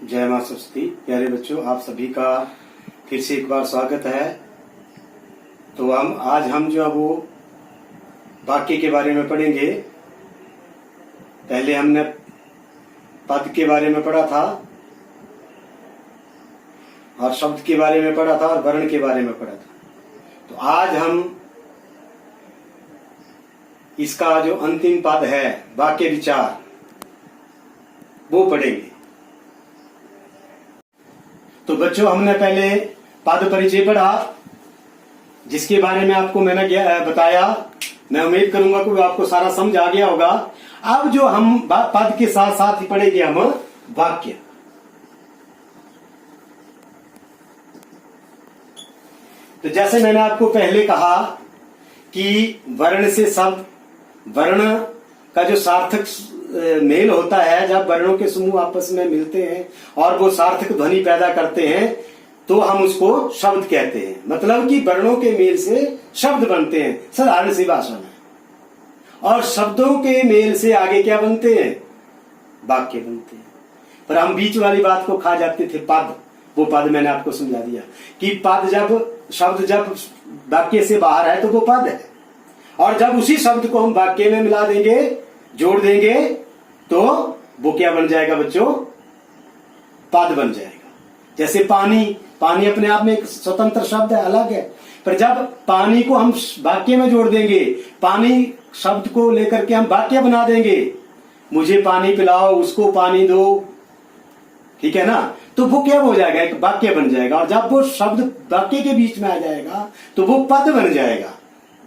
जय मां सरस्वती। प्यारे बच्चों, आप सभी का फिर से एक बार स्वागत है। तो आज हम जो है वो वाक्य के बारे में पढ़ेंगे। पहले हमने पद के बारे में पढ़ा था और शब्द के बारे में पढ़ा था और वर्ण के बारे में पढ़ा था। तो आज हम इसका जो अंतिम पद है, वाक्य विचार, वो पढ़ेंगे। तो बच्चों, हमने पहले पद परिचय पढ़ा, जिसके बारे में आपको मैंने बताया। मैं उम्मीद करूंगा कि आपको सारा समझ आ गया होगा। अब जो हम पद के साथ साथ ही पढ़ेंगे हम वाक्य। तो जैसे मैंने आपको पहले कहा कि वर्ण से शब्द, वर्ण का जो सार्थक मेल होता है, जब वर्णों के समूह आपस में मिलते हैं और वो सार्थक ध्वनि पैदा करते हैं तो हम उसको शब्द कहते हैं। मतलब कि वर्णों के मेल से शब्द बनते हैं साधारण सी भाषा में, और शब्दों के मेल से आगे क्या बनते हैं? वाक्य बनते हैं। पर हम बीच वाली बात को खा जाते थे, पद। वो पद मैंने आपको समझा दिया कि पद शब्द जब वाक्य से बाहर है तो वो पद है, और जब उसी शब्द को हम वाक्य में मिला देंगे, जोड़ देंगे, तो वो क्या बन जाएगा बच्चों? पद बन जाएगा। जैसे पानी, पानी अपने आप में एक स्वतंत्र शब्द है, अलग है, पर जब पानी को हम वाक्य में जोड़ देंगे, पानी शब्द को लेकर के हम वाक्य बना देंगे, मुझे पानी पिलाओ, उसको पानी दो, ठीक है ना, तो वो क्या हो जाएगा? एक वाक्य बन जाएगा। और जब वो शब्द वाक्य के बीच में आ जाएगा तो वो पद बन जाएगा।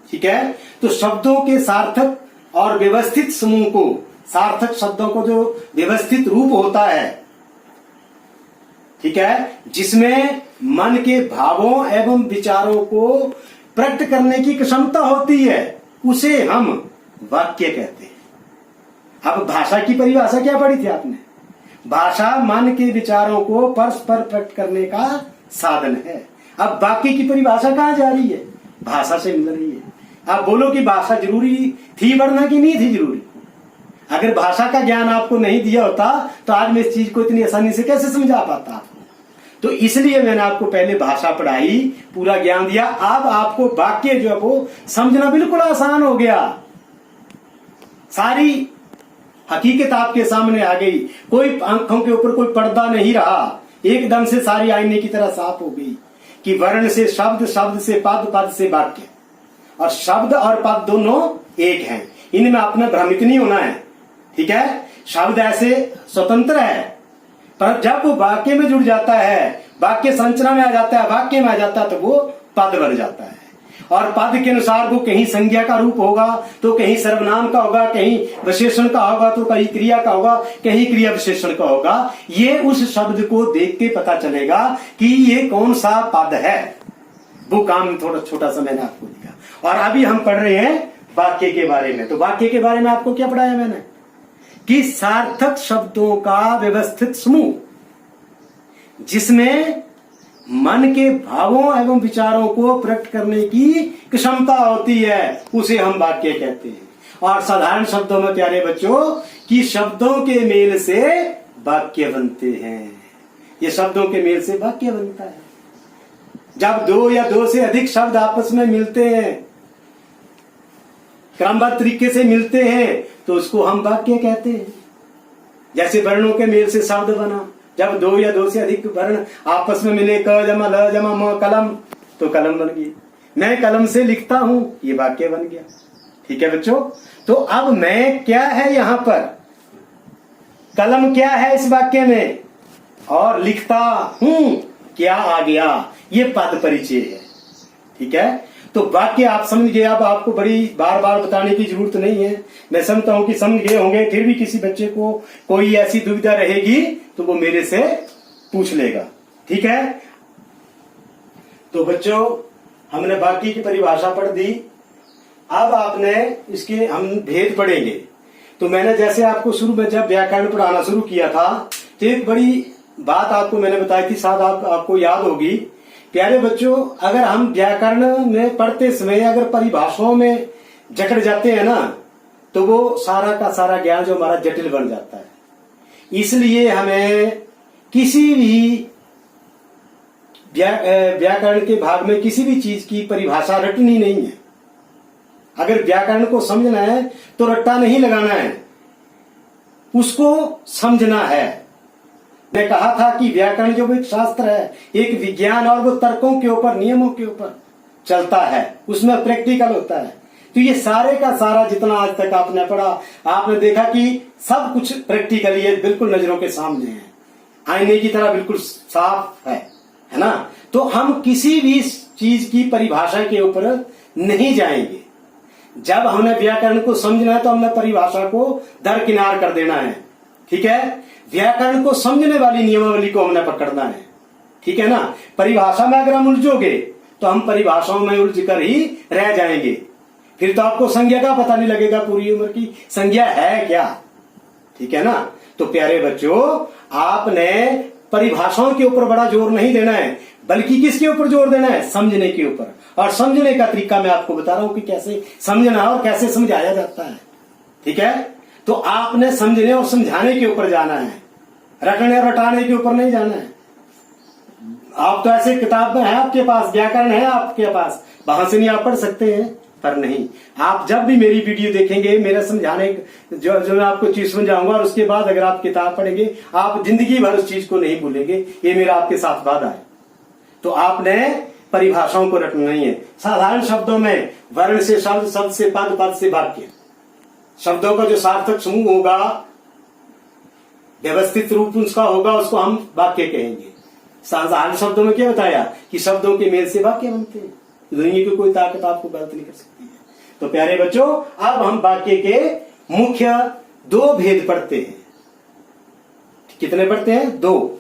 ठीक है। तो शब्दों के सार्थक और व्यवस्थित समूह को, सार्थक शब्दों को जो व्यवस्थित रूप होता है, ठीक है, जिसमें मन के भावों एवं विचारों को प्रकट करने की क्षमता होती है, उसे हम वाक्य कहते हैं। अब भाषा की परिभाषा क्या पढ़ी थी आपने? भाषा मन के विचारों को परस्पर प्रकट करने का साधन है। अब वाक्य की परिभाषा कहां जा रही है? भाषा से मिल रही है। आप बोलो कि भाषा जरूरी थी पढ़ना कि नहीं थी जरूरी? अगर भाषा का ज्ञान आपको नहीं दिया होता तो आज मैं इस चीज को इतनी आसानी से कैसे समझा पाता आपको? तो इसलिए मैंने आपको पहले भाषा पढ़ाई, पूरा ज्ञान दिया। अब आपको वाक्य जो है वो समझना बिल्कुल आसान हो गया। सारी हकीकत आपके सामने आ गई। कोई आंखों के ऊपर कोई पर्दा नहीं रहा, एकदम से सारी आईने की तरह साफ हो गई कि वर्ण से शब्द, शब्द से पद, पद से वाक्य, और शब्द और पद दोनों एक हैं। इनमें अपना भ्रमित नहीं होना है। ठीक है। शब्द ऐसे स्वतंत्र है, पर जब वो वाक्य में जुड़ जाता है, वाक्य संरचना में आ जाता है, वाक्य में आ जाता है, तो वो पद बन जाता है। और पद के अनुसार वो कहीं संज्ञा का रूप होगा, तो कहीं सर्वनाम का होगा, कहीं विशेषण का होगा, तो कहीं क्रिया का होगा, कहीं क्रिया विशेषण का होगा। ये उस शब्द को देख के पता चलेगा कि ये कौन सा पद है। वो काम थोड़ा छोटा सा मैंने आपको दिया। और अभी हम पढ़ रहे हैं वाक्य के बारे में। तो वाक्य के बारे में आपको क्या पढ़ाया मैंने? कि सार्थक शब्दों का व्यवस्थित समूह, जिसमें मन के भावों एवं विचारों को प्रकट करने की क्षमता होती है, उसे हम वाक्य कहते हैं। और साधारण शब्दों में प्यारे बच्चों, कि शब्दों के मेल से वाक्य बनते हैं। ये शब्दों के मेल से वाक्य बनता है। जब दो या दो से अधिक शब्द आपस में मिलते हैं, क्रमबद्ध तरीके से मिलते हैं, तो उसको हम वाक्य कहते हैं। जैसे वर्णों के मेल से शब्द बना, जब दो या दो से अधिक वर्ण आपस में मिले, क जमा ल जमा म कलम, तो कलम बन गई। मैं कलम से लिखता हूं, ये वाक्य बन गया। ठीक है बच्चों। तो अब मैं क्या है यहां पर, कलम क्या है इस वाक्य में, और लिखता हूं क्या आ गया, ये पद परिचय है। ठीक है। तो वाक्य आप समझ गए। अब आपको बड़ी बार बार बताने की जरूरत नहीं है। मैं समझता हूं कि समझ गए होंगे। फिर भी किसी बच्चे को कोई ऐसी दुविधा रहेगी तो वो मेरे से पूछ लेगा। ठीक है। तो बच्चों, हमने वाक्य की परिभाषा पढ़ दी। अब आपने इसके हम भेद पढ़ेंगे। तो मैंने जैसे आपको शुरू में जब व्याकरण पढ़ाना शुरू किया था, तो एक बड़ी बात आपको मैंने बताई थी, शायद आपको याद होगी। प्यारे बच्चों, अगर हम व्याकरण में पढ़ते समय अगर परिभाषाओं में जकड़ जाते हैं ना, तो वो सारा का सारा ज्ञान जो हमारा जटिल बन जाता है। इसलिए हमें किसी भी व्याकरण के भाग में किसी भी चीज की परिभाषा रटनी नहीं है। अगर व्याकरण को समझना है तो रट्टा नहीं लगाना है, उसको समझना है। मैं कहा था कि व्याकरण जो एक शास्त्र है, एक विज्ञान, और वो तर्कों के ऊपर, नियमों के ऊपर चलता है, उसमें प्रैक्टिकल होता है। तो ये सारे का सारा जितना आज तक आपने पढ़ा, आपने देखा कि सब कुछ प्रैक्टिकली है, बिल्कुल नजरों के सामने है, आईने की तरह बिल्कुल साफ है ना। तो हम किसी भी चीज की परिभाषा के ऊपर नहीं जाएंगे। जब हमने व्याकरण को समझना है तो हमने परिभाषा को दरकिनार कर देना है, ठीक है। व्याकरण को समझने वाली नियमावली को हमने पकड़ना है, ठीक है ना। परिभाषा में अगर हम उलझोगे तो हम परिभाषाओं में उलझ कर ही रह जाएंगे, फिर तो आपको संज्ञा का पता नहीं लगेगा पूरी उम्र की संज्ञा है क्या, ठीक है ना। तो प्यारे बच्चों, आपने परिभाषाओं के ऊपर बड़ा जोर नहीं देना है, बल्कि किसके ऊपर जोर देना है, समझने के ऊपर। और समझने का तरीका मैं आपको बता रहा हूं कि कैसे समझना और कैसे समझाया जाता है, ठीक है। तो आपने समझने और समझाने के ऊपर जाना है, रटने और रटाने के ऊपर नहीं जाना है। आप तो ऐसे किताब में है, आपके पास व्याकरण है, आपके पास वहां से नहीं आप पढ़ सकते हैं, पर नहीं, आप जब भी मेरी वीडियो देखेंगे, मेरा समझाने जो मैं आपको चीज समझाऊंगा, और उसके बाद अगर आप किताब पढ़ेंगे, आप जिंदगी भर उस चीज को नहीं भूलेंगे, ये मेरा आपके साथ वादा है। तो आपने परिभाषाओं को रटना नहीं है। साधारण शब्दों में वर्ण से शब्द, शब्द से पद, पद से वाक्य, शब्दों का जो सार्थक समूह होगा, व्यवस्थित रूप उसका होगा, उसको हम वाक्य कहेंगे। साधारण शब्दों में क्या बताया कि शब्दों के मेल से वाक्य बनते हैं। दुनिया की कोई ताकत आपको गलत नहीं कर सकती है। तो प्यारे बच्चों, अब हम वाक्य के मुख्य दो भेद पढ़ते हैं। कितने पढ़ते हैं? दो,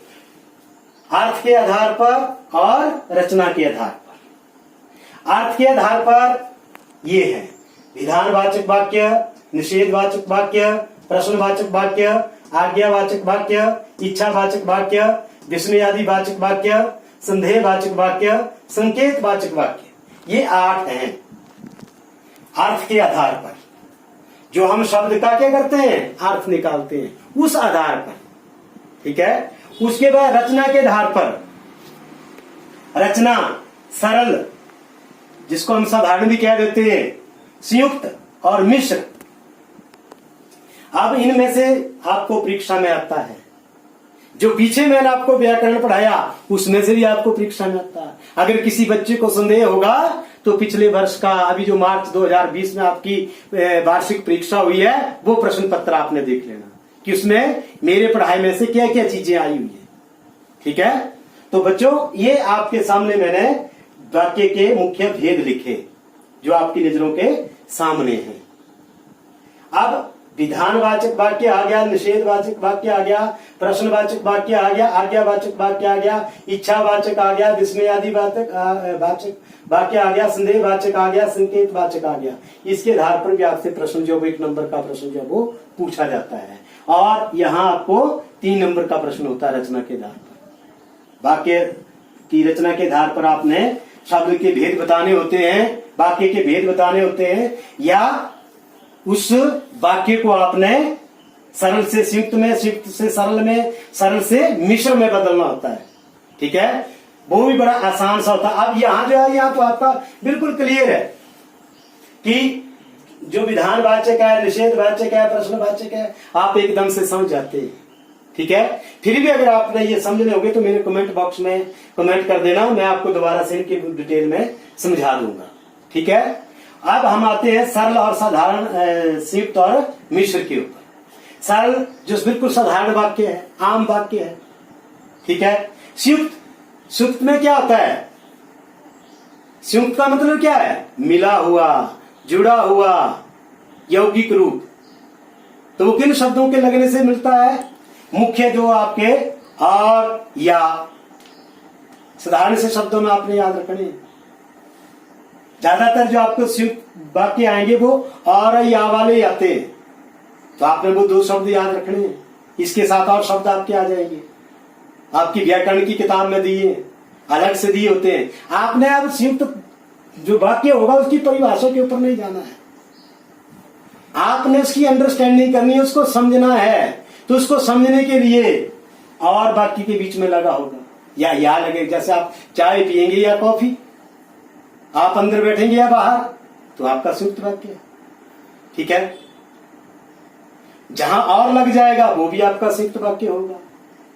अर्थ के आधार पर और रचना के आधार पर। अर्थ के आधार पर ये है विधानवाचक वाक्य, निषेधवाचक वाक्य, प्रश्नवाचक वाक्य, आज्ञावाचक वाक्य, इच्छावाचक वाक्य, विस्मयादि वाचक वाक्य, संदेहवाचक वाक्य, संकेतवाचक वाक्य। ये 8 हैं अर्थ के आधार पर, जो हम शब्द का क्या करते हैं, अर्थ निकालते हैं उस आधार पर, ठीक है। उसके बाद रचना के आधार पर, रचना सरल, जिसको हम साधारण भी कह देते हैं, संयुक्त और मिश्र। अब इनमें से आपको परीक्षा में आता है, जो पीछे मैंने आपको व्याकरण पढ़ाया उसमें से भी आपको परीक्षा में आता है। अगर किसी बच्चे को संदेह होगा तो पिछले वर्ष का, अभी जो मार्च 2020 में आपकी वार्षिक परीक्षा हुई है, वो प्रश्न पत्र आपने देख लेना कि उसमें मेरे पढ़ाई में से क्या क्या चीजें आई हुई है, ठीक है। तो बच्चों, ये आपके सामने मैंने वाक्य के मुख्य भेद लिखे जो आपकी नजरों के सामने हैं। अब विधानवाचक वाक्य आ गया, निषेधवाचक वाक्य आ गया, प्रश्नवाचक वाक्य आ गया, आज्ञावाचक वाक्य आ गया, इच्छावाचक आ गया, विस्मयादि वाचक वाक्य आ गया, संदेहवाचक आ गया, संकेतवाचक आ गया। इसके आधार पर भी आपसे प्रश्न जो 1 नंबर का प्रश्न जो वो पूछा जाता है, और यहाँ आपको 3 नंबर का प्रश्न होता है रचना के आधार पर। वाक्य की रचना के आधार पर आपने शब्द के भेद बताने होते हैं, वाक्य के भेद बताने होते हैं, या उस वाक्य को आपने सरल से संयुक्त में, संयुक्त से सरल में, सरल से मिश्र में बदलना होता है, ठीक है। वो भी बड़ा आसान सा होता है। अब यहां जो है, यहां तो आपका बिल्कुल क्लियर है कि जो विधानवाचक है, निषेधवाचक है, प्रश्नवाचक है, आप एकदम से समझ जाते हैं, ठीक है। फिर भी अगर आपने ये समझने होंगे तो मेरे कमेंट बॉक्स में कमेंट कर देना, मैं आपको दोबारा से इनकी डिटेल में समझा दूंगा, ठीक है। अब हम आते हैं सरल और साधारण, संयुक्त और मिश्र के ऊपर। सरल जो बिल्कुल साधारण वाक्य है, आम वाक्य है, ठीक है। संयुक्त, संयुक्त में क्या होता है, संयुक्त का मतलब क्या है, मिला हुआ, जुड़ा हुआ, यौगिक रूप। तो वो किन शब्दों के लगने से मिलता है, मुख्य जो आपके और या। साधारण से शब्दों में आपने याद रखने, ज्यादातर जो आपको संयुक्त वाक्य आएंगे वो और या वाले आते हैं, तो आपने वो 2 शब्द याद रखने हैं। इसके साथ और शब्द आपके आ जाएंगे, आपकी व्याकरण की किताब में दिए, अलग से दिए होते हैं। आपने अब संयुक्त जो वाक्य होगा उसकी परिभाषा के ऊपर नहीं जाना है, आपने उसकी अंडरस्टैंडिंग करनी है, उसको समझना है। तो उसको समझने के लिए और बाकी के बीच में लगा होगा, या लगे। जैसे आप चाय पिएंगे या कॉफी, आप अंदर बैठेंगे या बाहर, तो आपका संयुक्त वाक्य है। ठीक है, जहां और लग जाएगा वो भी आपका संयुक्त वाक्य होगा।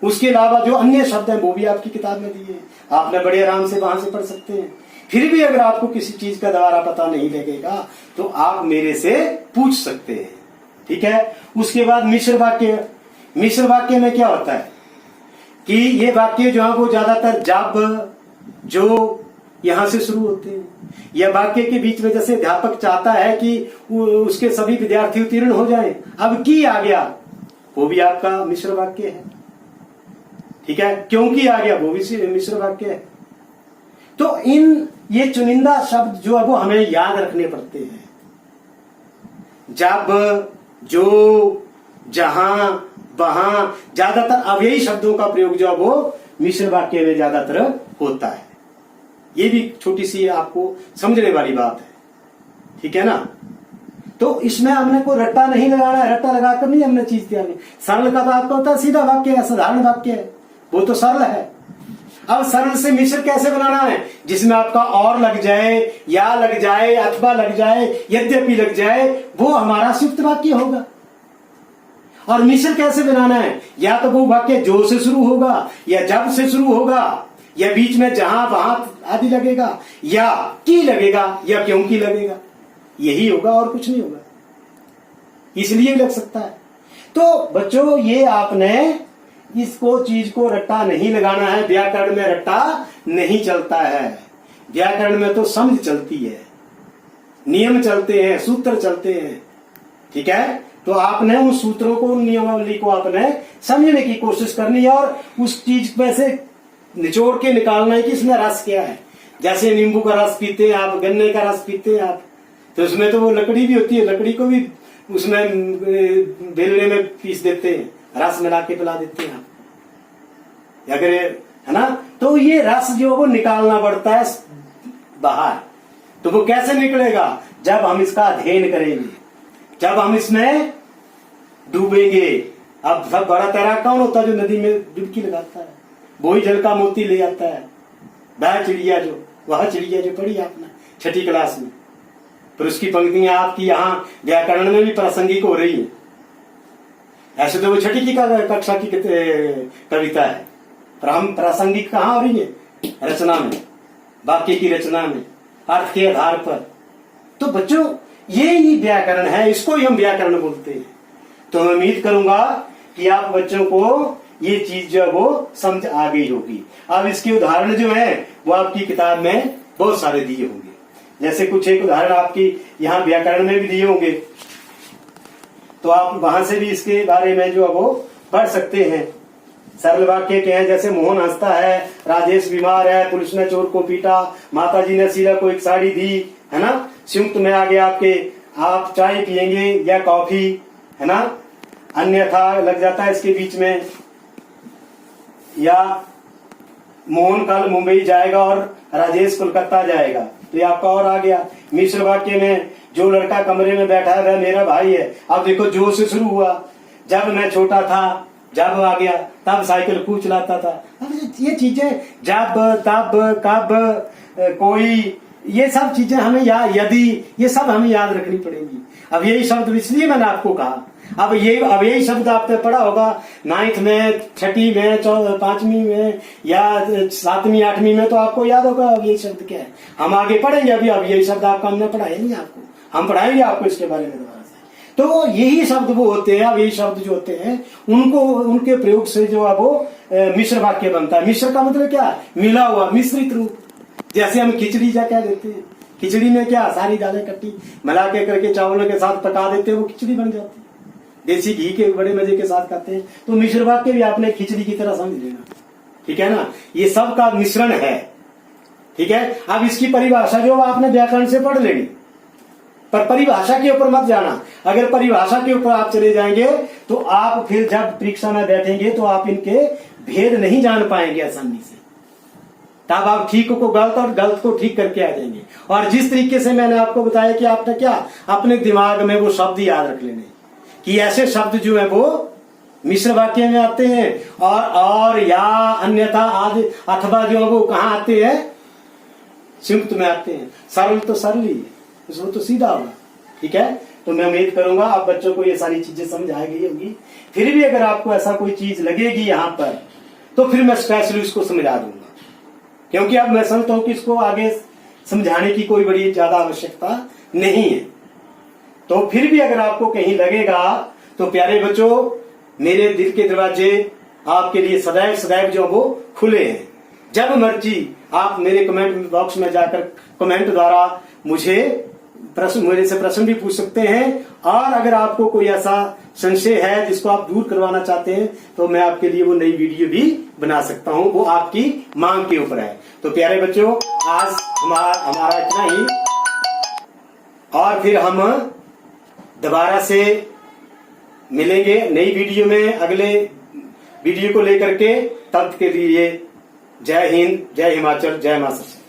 उसके अलावा जो अन्य शब्द हैं वो भी आपकी किताब में दिए हैं, आपने बड़े आराम से वहां से पढ़ सकते हैं। फिर भी अगर आपको किसी चीज का दोबारा पता नहीं लगेगा तो आप मेरे से पूछ सकते हैं। ठीक है, उसके बाद मिश्र वाक्य। मिश्र वाक्य में क्या होता है कि ये वाक्य जो है वो ज्यादातर जब, जो यहां से शुरू होते हैं, या वाक्य के बीच में जैसे अध्यापक चाहता है कि उसके सभी विद्यार्थी उत्तीर्ण हो जाएं, अब की आ गया, वो भी आपका मिश्र वाक्य है। ठीक है, क्योंकि आ गया वो भी मिश्र वाक्य है। तो ये चुनिंदा शब्द जो है वो हमें याद रखने पड़ते हैं। जब, जो, जहां, वहां, ज्यादातर अव्ययी शब्दों का प्रयोग जो है वो मिश्र वाक्य में ज्यादातर होता है। ये भी छोटी सी आपको समझने वाली बात है। ठीक है ना, तो इसमें हमने कोई रट्टा नहीं लगाना है, रट्टा लगाकर नहीं हमने चीज तैयार की। सरल का तो आपका होता है सीधा वाक्य है, साधारण वाक्य है, वो तो सरल है। अब सरल से मिश्र कैसे बनाना है, जिसमें आपका और लग जाए, या लग जाए, अथवा लग जाए, यद्यपि लग जाए, वो हमारा संयुक्त वाक्य होगा। और मिश्र कैसे बनाना है, या तो वो वाक्य जो से शुरू होगा, या जब से शुरू होगा, या बीच में जहां वहां आदि लगेगा, या की लगेगा, या क्योंकि लगेगा, यही होगा और कुछ नहीं होगा, इसलिए लग सकता है। तो बच्चों ये आपने इसको चीज को रट्टा नहीं लगाना है। व्याकरण में रट्टा नहीं चलता है, व्याकरण में तो समझ चलती है, नियम चलते हैं, सूत्र चलते हैं। ठीक है, तो आपने उन सूत्रों को, उन नियमावली को आपने समझने की कोशिश करनी है और उस चीज में से निचोड़ के निकालना है कि इसमें रस क्या है। जैसे नींबू का रस पीते हैं आप, गन्ने का रस पीते हैं आप, तो उसमें तो वो लकड़ी भी होती है, लकड़ी को भी उसमें बेलने में पीस देते हैं, रस मिला के पिला देते हैं आप, अगर है ना। तो ये रस जो वो निकालना पड़ता है बाहर। तो वो कैसे निकलेगा, जब हम इसका अध्ययन करेंगे, जब हम इसमें डूबेंगे। अब सब बड़ा तैराक कौन होता है, जो नदी में डुबकी लगाता है, वो ही जल का मोती ले आता है। वह चिड़िया जो पढ़ी आपने छठी क्लास में, फिर उसकी पंक्तियां आपकी यहाँ व्याकरण में भी प्रासंगिक हो रही है। ऐसे तो वो छठी की कक्षा की कविता है, पर हम प्रासंगिक कहाँ हो रही है, रचना में, वाक्य की रचना में, अर्थ के आधार पर। तो बच्चों ये ही व्याकरण है, इसको ही हम व्याकरण बोलते हैं। तो मैं उम्मीद करूंगा कि आप बच्चों को ये चीज जो है वो समझ आ गई होगी। अब इसके उदाहरण जो है वो आपकी किताब में बहुत सारे दिए होंगे, जैसे कुछ एक उदाहरण आपकी यहाँ व्याकरण में भी दिए होंगे, तो आप वहां से भी इसके बारे में जो है वो पढ़ सकते हैं। सरल वाक्य के हैं, जैसे मोहन हंसता है, राजेश बीमार है, पुलिस ने चोर को पीटा, माताजी ने शीला को एक साड़ी दी, है ना। संयुक्त में आ गया आपके, आप चाय पिएंगे या कॉफी, है ना, अन्यथा लग जाता है इसके बीच में, या मोहन कल मुंबई जाएगा और राजेश कोलकाता जाएगा, तो ये आपका और आ गया। मिश्र वाक्य में जो लड़का कमरे में बैठा है वह मेरा भाई है। अब देखो जो से शुरू हुआ, जब मैं छोटा था, जब आ गया, तब साइकिल खूब चलाता था। अब ये चीजें जब, तब, कब, कोई, ये सब चीजें हमें यदि, ये सब हमें याद रखनी पड़ेंगी। अब यही शब्द इसलिए मैंने आपको कहा। अब यही शब्द आपने पढ़ा होगा 9th में, 6ठी में, 5वीं में या 7वीं 8वीं में, तो आपको याद होगा अब यही शब्द क्या है। हम आगे पढ़ेंगे, अभी अब यही शब्द आपका हमने पढ़ाया नहीं, आपको हम पढ़ाएंगे आपको इसके बारे में दोबारा से। तो यही शब्द वो होते हैं, अब यही शब्द जो होते हैं उनको, उनके प्रयोग से जो है वो मिश्र वाक्य बनता है। मिश्र का मतलब क्या, मिला हुआ, मिश्रित रूप। जैसे हम खिचड़ी जा क्या देते हैं, खिचड़ी में क्या सारी दालें इकट्ठी मिला के करके चावलों के साथ पका देते हैं, वो खिचड़ी बन जाती है, देसी घी के बड़े मजे के साथ खाते हैं। तो मिश्र वाक्य भी आपने खिचड़ी की तरह समझ लेना, ठीक है ना, ये सब का मिश्रण है। ठीक है, अब इसकी परिभाषा जो आपने व्याकरण से पढ़ लेनी, पर परिभाषा के ऊपर मत जाना। अगर परिभाषा के ऊपर आप चले जाएंगे तो आप फिर जब परीक्षा में बैठेंगे तो आप इनके भेद नहीं जान पाएंगे आसानी से। तब आप ठीक को गलत और गलत को ठीक करके आ जाएंगे। और जिस तरीके से मैंने आपको बताया कि आपने क्या अपने दिमाग में वो शब्द याद रख लेने, कि ऐसे शब्द जो है वो मिश्र वाक्य में आते हैं, और या अन्यथा आदि अथवा जो है वो कहाँ आते हैं, संयुक्त में आते हैं। सरल तो सरल ही है, इसको तो सीधा होगा। ठीक है, तो मैं उम्मीद करूंगा आप बच्चों को ये सारी चीजें समझ आ गई होगी। फिर भी अगर आपको ऐसा कोई चीज लगेगी यहाँ पर, तो फिर मैं स्पेशली उसको समझा दूंगा, क्योंकि अब मैं समझता हूं कि इसको आगे समझाने की कोई बड़ी ज्यादा आवश्यकता नहीं है। तो फिर भी अगर आपको कहीं लगेगा, तो प्यारे बच्चों, मेरे दिल के दरवाजे आपके लिए सदैव सदैव जो वो खुले हैं। जब मर्जी आप मेरे कमेंट बॉक्स में जाकर कमेंट द्वारा मेरे से प्रश्न भी पूछ सकते हैं, और अगर आपको कोई ऐसा संशय है जिसको आप दूर करवाना चाहते हैं, तो मैं आपके लिए वो नई वीडियो भी बना सकता हूं, वो आपकी मांग के ऊपर है। तो प्यारे बच्चों, आज हमारा इतना ही, और फिर हम दोबारा से मिलेंगे नई वीडियो में, अगले वीडियो को लेकर के। तब के लिए जय हिंद, जय हिमाचल, जय मां सरस्वती।